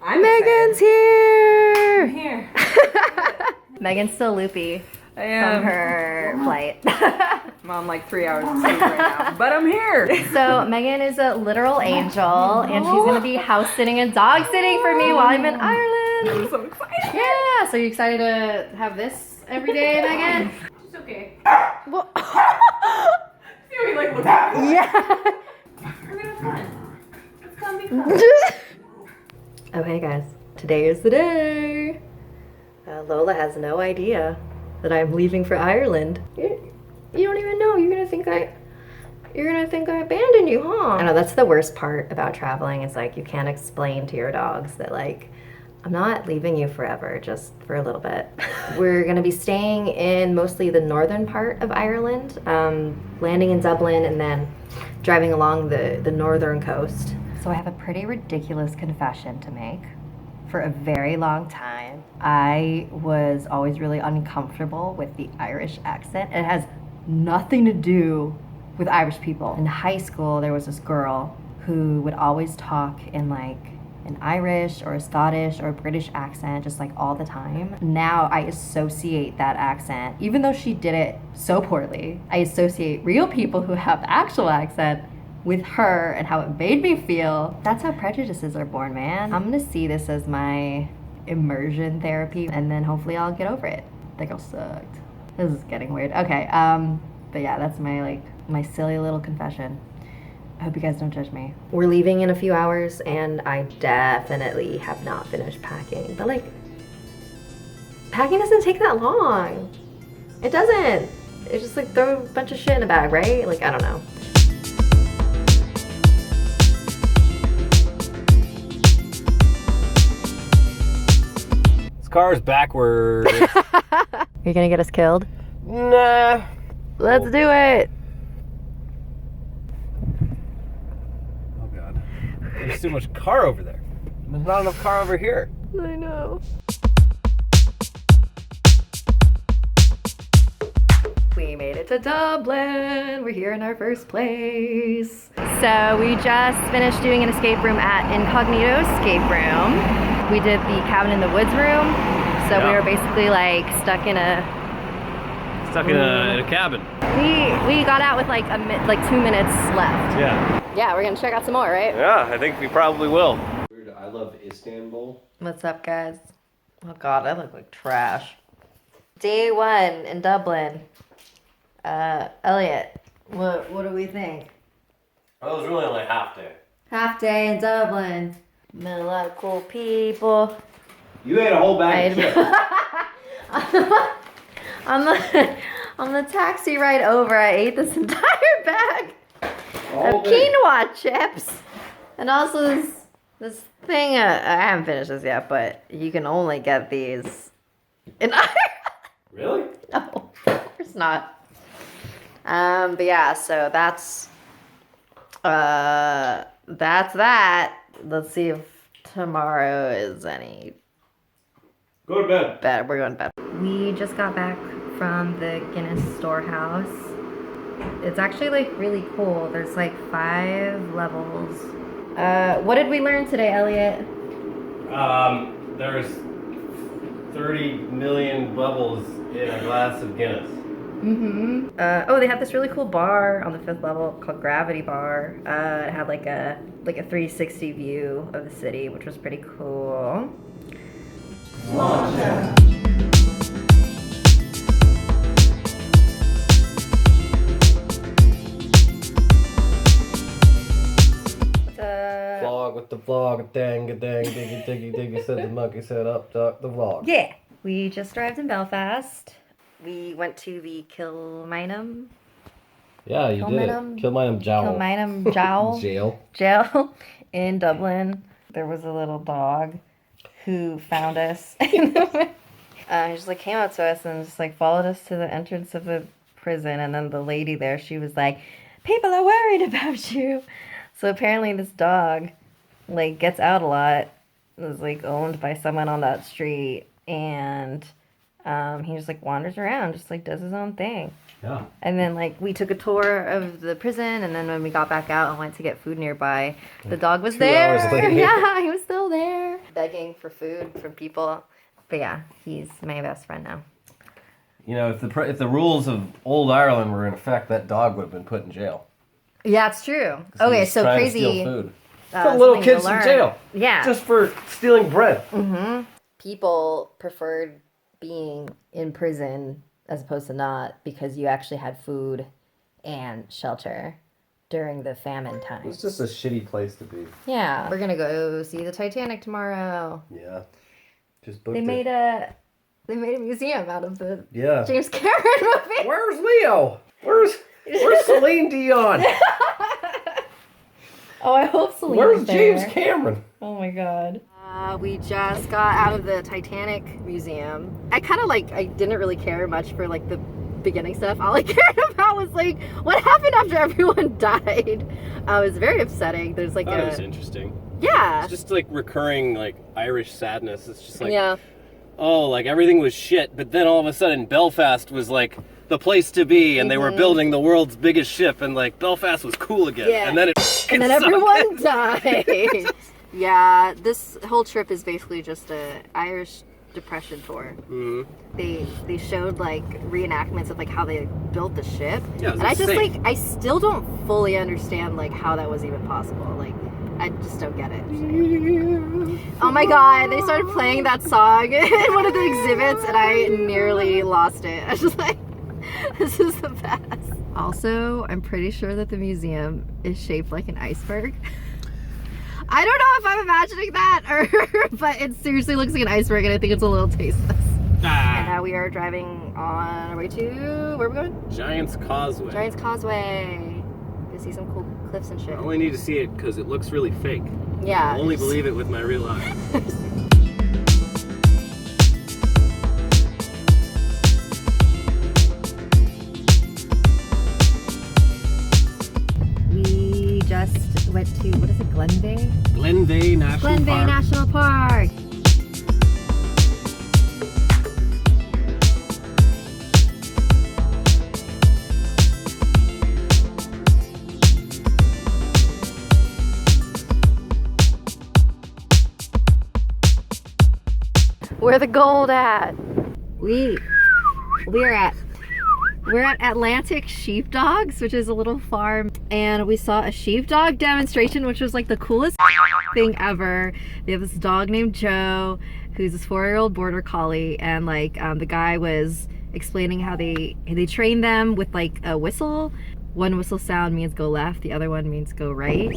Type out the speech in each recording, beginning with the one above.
Megan's here! I'm here. Megan's still loopy from her flight. I'm on like 3 hours of sleep right now, but I'm here. So Megan is a literal angel, and she's gonna be house sitting and dog sitting for me while I'm in Ireland. I'm so excited. Yeah, so you excited to have this every day, Megan? It's okay. Well, See how he like looks at me? yeah. We're gonna have fun. It's gonna be fun. Okay, guys, today is the day. Lola has no idea that I'm leaving for Ireland. You don't even know. You're gonna think I abandoned you, huh? I know that's the worst part about traveling. Is like you can't explain to your dogs that like I'm not leaving you forever, just for a little bit. We're gonna be staying in mostly the northern part of Ireland, landing in Dublin and then driving along the northern coast. So I have a pretty ridiculous confession to make. For a very long time, I was always really uncomfortable with the Irish accent. It has nothing to do with Irish people. In high school, there was this girl who would always talk in like an Irish or a Scottish or a British accent, just like all the time. Now I associate that accent, even though she did it so poorly, I associate real people who have the actual accent with her and how it made me feel. That's how prejudices are born, man. I'm gonna see this as my immersion therapy, and then hopefully I'll get over it. That girl sucked. This is getting weird. Okay, but yeah, that's my silly little confession. I hope you guys don't judge me. We're leaving in a few hours, and I definitely have not finished packing. But like, packing doesn't take that long. It doesn't. It's just like throw a bunch of shit in a bag, right? Like, I don't know. Car's backwards. You're gonna get us killed? Nah. Let's do it. Oh god. There's too much car over there. There's not enough car over here. I know. We made it to Dublin. We're here in our first place. So we just finished doing an escape room at Incognito Escape Room. We did the cabin in the woods room. So we were basically like stuck in a cabin. We got out with like 2 minutes left. Yeah. Yeah, we're gonna check out some more, right? Yeah, I think we probably will. I love Istanbul. What's up, guys? Oh god, I look like trash. Day 1 in Dublin. Elliot, what do we think? That was really only half day. Half day in Dublin. Met a lot of cool people. You ate a whole bag of chips. on the taxi ride over, I ate this entire bag of quinoa chips. And also this thing, I haven't finished this yet, but you can only get these in Ireland. Really? No, of course not. But yeah, so that's that. Let's see if tomorrow is any Go to bed. better. We're going to bed. We just got back from the Guinness Storehouse. It's actually like really cool. There's like 5 levels. What did we learn today, Elliot? There's 30 million bubbles in a glass of Guinness. Mm-hmm. Oh, they have this really cool bar on the 5th level called Gravity Bar. It had like a 360 view of the city, which was pretty cool. Launch out. Vlog with the vlog, dang, diggy, said the monkey said up, duck, the vlog. Yeah. We just arrived in Belfast. We went to the Kilmainham. Yeah, you did. Kilmainham Jowl. Kilmainham Jowl. Jail in Dublin. There was a little dog who found us. He just like came up to us and just like followed us to the entrance of the prison. And then the lady there, she was like, "People are worried about you." So apparently this dog like gets out a lot. It was like owned by someone on that street, and he just like wanders around, just like does his own thing. Yeah. And then like we took a tour of the prison, and then when we got back out and went to get food nearby, the dog was 2 there. hours later. Yeah, he was still there. begging for food from people. But yeah, he's my best friend now. You know, if the rules of old Ireland were in effect, that dog would have been put in jail. Yeah, it's true. Okay, so crazy. To steal food. Put little kids in jail. Yeah. Just for stealing bread. Mm-hmm. People preferred being in prison as opposed to not because you actually had food and shelter during the famine time. It's just a shitty place to be. Yeah. We're gonna go see the Titanic tomorrow. Yeah. Just booked They made a museum out of the James Cameron movie. Where's Leo? Where's Celine Dion? Oh, I hope Celine Where's is there. James Cameron? Oh my god. We just got out of the Titanic museum. I didn't really care much for like the beginning stuff. All I cared about was like what happened after everyone died. It was very upsetting. There's like that was interesting. Yeah. It's just like recurring like Irish sadness. It's just like oh, like everything was shit, but then all of a sudden Belfast was like the place to be, and they were building the world's biggest ship, and like Belfast was cool again. Yeah. And then everyone died. Yeah, this whole trip is basically just a Irish Depression tour. Mm-hmm. They showed like reenactments of like how they built the ship, yeah, and I still don't fully understand like how that was even possible. Like I just don't get it. Oh my god, they started playing that song in one of the exhibits, and I nearly lost it. I was just like, this is the best. Also, I'm pretty sure that the museum is shaped like an iceberg. I don't know if I'm imagining that, but it seriously looks like an iceberg, and I think it's a little tasteless. And now we are driving on our way to, where are we going? Giant's Causeway. Giant's Causeway. To see some cool cliffs and shit. I only need to see it because it looks really fake. Yeah. I'll only believe it with my real eyes. We just went to, what is it, Glenveigh? Glenveigh National Park. National Park. Where the gold at? We're at Atlantic Sheepdogs, which is a little farm, and we saw a sheepdog demonstration, which was like the coolest thing ever. They have this dog named Joe, who's this 4-year-old border collie, and like the guy was explaining how they train them with like a whistle. One whistle sound means go left, the other one means go right.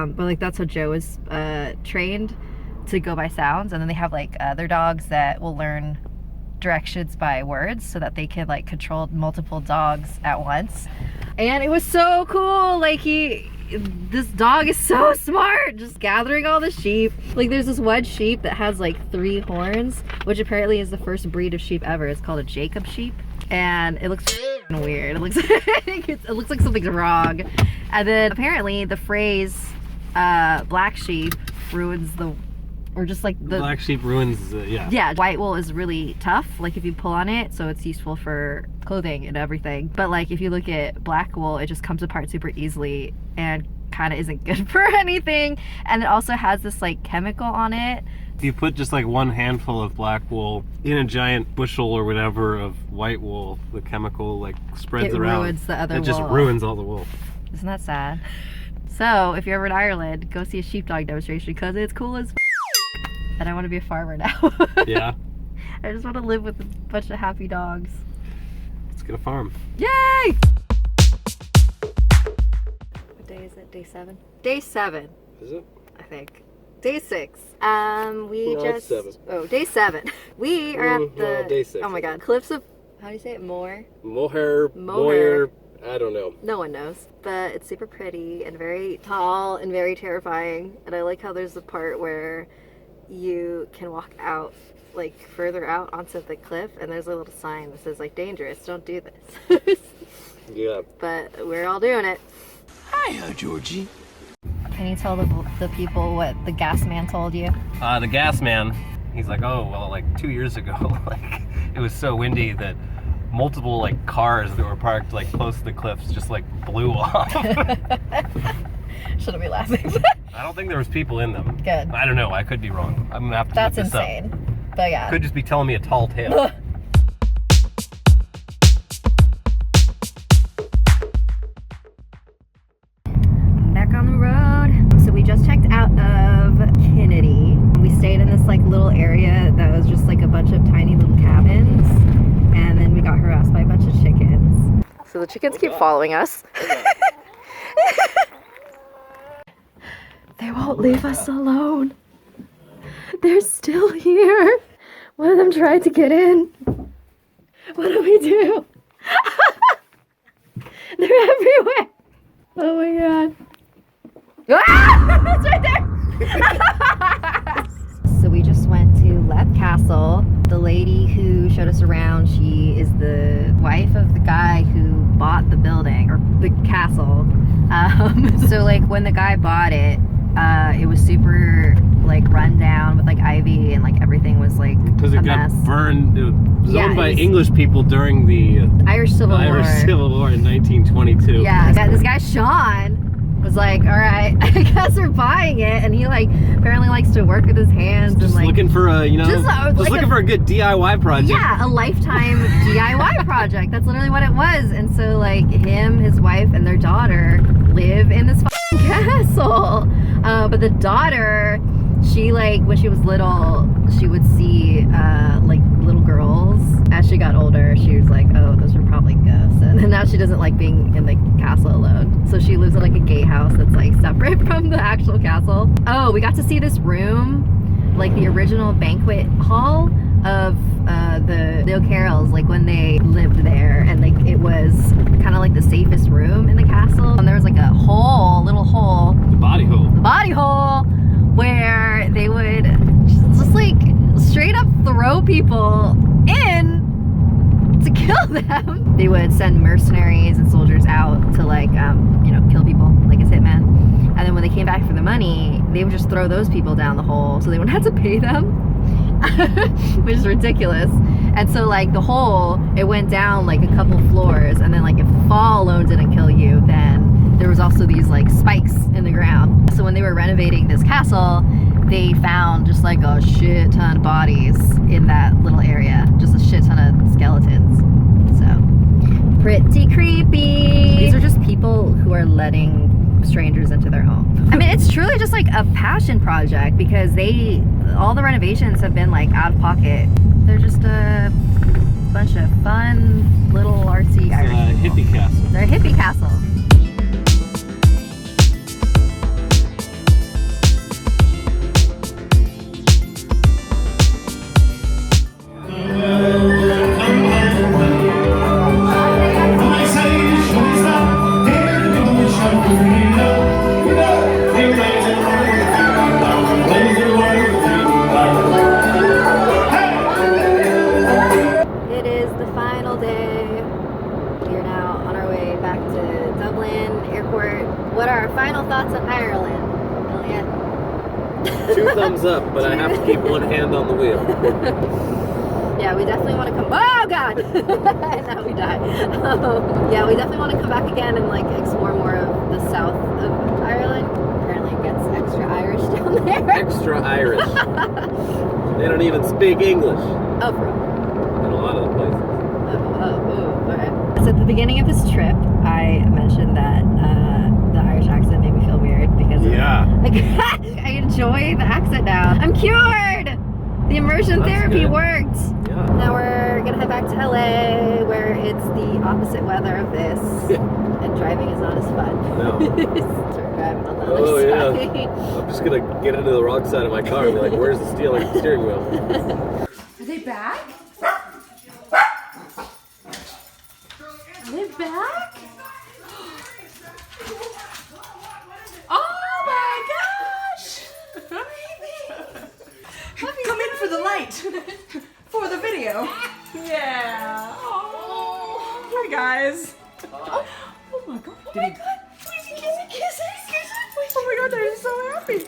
But like that's how Joe was trained to go by sounds, and then they have like other dogs that will learn directions by words so that they can like control multiple dogs at once. And it was so cool. Like this dog is so smart, just gathering all the sheep. Like there's this one sheep that has like 3 horns, which apparently is the first breed of sheep ever. It's called a Jacob sheep, and it looks weird. It looks it looks like something's wrong. And then apparently the phrase black sheep ruins the, or just like the black sheep ruins yeah, white wool is really tough, like if you pull on it, so it's useful for clothing and everything. But like if you look at black wool, it just comes apart super easily and kind of isn't good for anything. And it also has this like chemical on it. If you put just like one handful of black wool in a giant bushel or whatever of white wool, the chemical like spreads around. It ruins the other wool. It just ruins all the wool. Isn't that sad? So if you're ever in Ireland, go see a sheepdog demonstration because it's cool as and I want to be a farmer now. Yeah. I just want to live with a bunch of happy dogs. Let's get a farm. Yay! What day is it? Day 7? Day 7. Is it? I think. Day 6. It's 7. Oh, day 7. We are at the... No, day 6. Oh my god. Cliffs of... How do you say it? Moher? Moher. I don't know. No one knows. But it's super pretty and very tall and very terrifying. And I like how there's the part where you can walk out, like further out onto the cliff, and there's a little sign that says like dangerous, don't do this. Yeah. But we're all doing it. Hiya, Georgie. Can you tell the people what the gas man told you? The gas man, he's like, oh, well, like 2 years ago, like it was so windy that multiple like cars that were parked like close to the cliffs just like blew off. Shouldn't be laughing. I don't think there was people in them. Good. I don't know. I could be wrong. I'm gonna have to That's look this insane. up. But yeah. Could just be telling me a tall tale. Back on the road. So we just checked out of Kennedy. We stayed in this like little area that was just like a bunch of tiny little cabins, and then we got harassed by a bunch of chickens. So the chickens keep following us. They won't leave us alone. They're still here. One of them tried to get in. What do we do? They're everywhere. Oh my god. Ah! It's right there! So we just went to Lep Castle. The lady who showed us around, she is the wife of the guy who bought the building, or the castle. So like when the guy bought it, it was super like run down with like ivy, and like everything was like Because it got mess. burned. It was Yeah, owned by it was- English people during the Irish Civil War. Irish Civil War in 1922. Yeah, this guy Sean was like, all right, I guess we're buying it, and he like apparently likes to work with his hands Just and like looking for a, just like looking for a good DIY project. yeah, a lifetime DIY project. That's literally what it was. And so like him, his wife, and their daughter live in this fucking castle. But the daughter, she like when she was little, she would see like little girls. As she got older, she was like, oh, those are probably ghosts. And then now she doesn't like being in the castle alone. So she lives in like a gatehouse that's like separate from the actual castle. Oh, we got to see this room, like the original banquet hall of the O'Carrolls, like when they lived there, and like it was kind of like the safest room in the castle. And there was like a little hole, Body hole. body hole, where they would just like straight up throw people in to kill them. They would send mercenaries and soldiers out to like kill people like as hitmen, and then when they came back for the money, they would just throw those people down the hole so they wouldn't have to pay them. Which is ridiculous. And so like the hole, it went down like a couple floors, and then like if a fall alone didn't kill you, then there was also these like spikes in the ground. So when they were renovating this castle, they found just like a shit ton of bodies in that little area, just a shit ton of skeletons. So pretty creepy. These are just people who are letting strangers into their home. I mean, it's truly just like a passion project, because all the renovations have been like out of pocket. They're just a bunch of fun little artsy Irish people. Hippie castle. They're a hippie castle. It is the final day. We are now on our way back to Dublin Airport. What are our final thoughts on Ireland, Elliot? 2 thumbs up, but I have to keep one hand on the wheel. Yeah, we definitely want to come. Oh God! And now we die. Yeah, we definitely want to come back again and like explore more of the south of Ireland. Apparently, it gets extra Irish down there. Extra Irish. They don't even speak English Oh, for real. in a lot of the places. Alright. So at the beginning of this trip, I mentioned that the Irish accent made me feel weird because Yeah. I enjoy the accent now. I'm cured! The immersion That's therapy good. worked. Yeah. Now we're gonna head back to LA, where it's the opposite weather of this, and driving is not as fun. No. Start driving on the Oh, other yeah. side. I'm just gonna get into the wrong side of my car and be like, where's the steering wheel? Are they back? Are they back? Oh my gosh! Come in for the light. For the video. Yeah. Oh, hi guys. Oh my god. Oh my god. Kissy, kissy, kissy, kissy. Oh my god, they're so happy.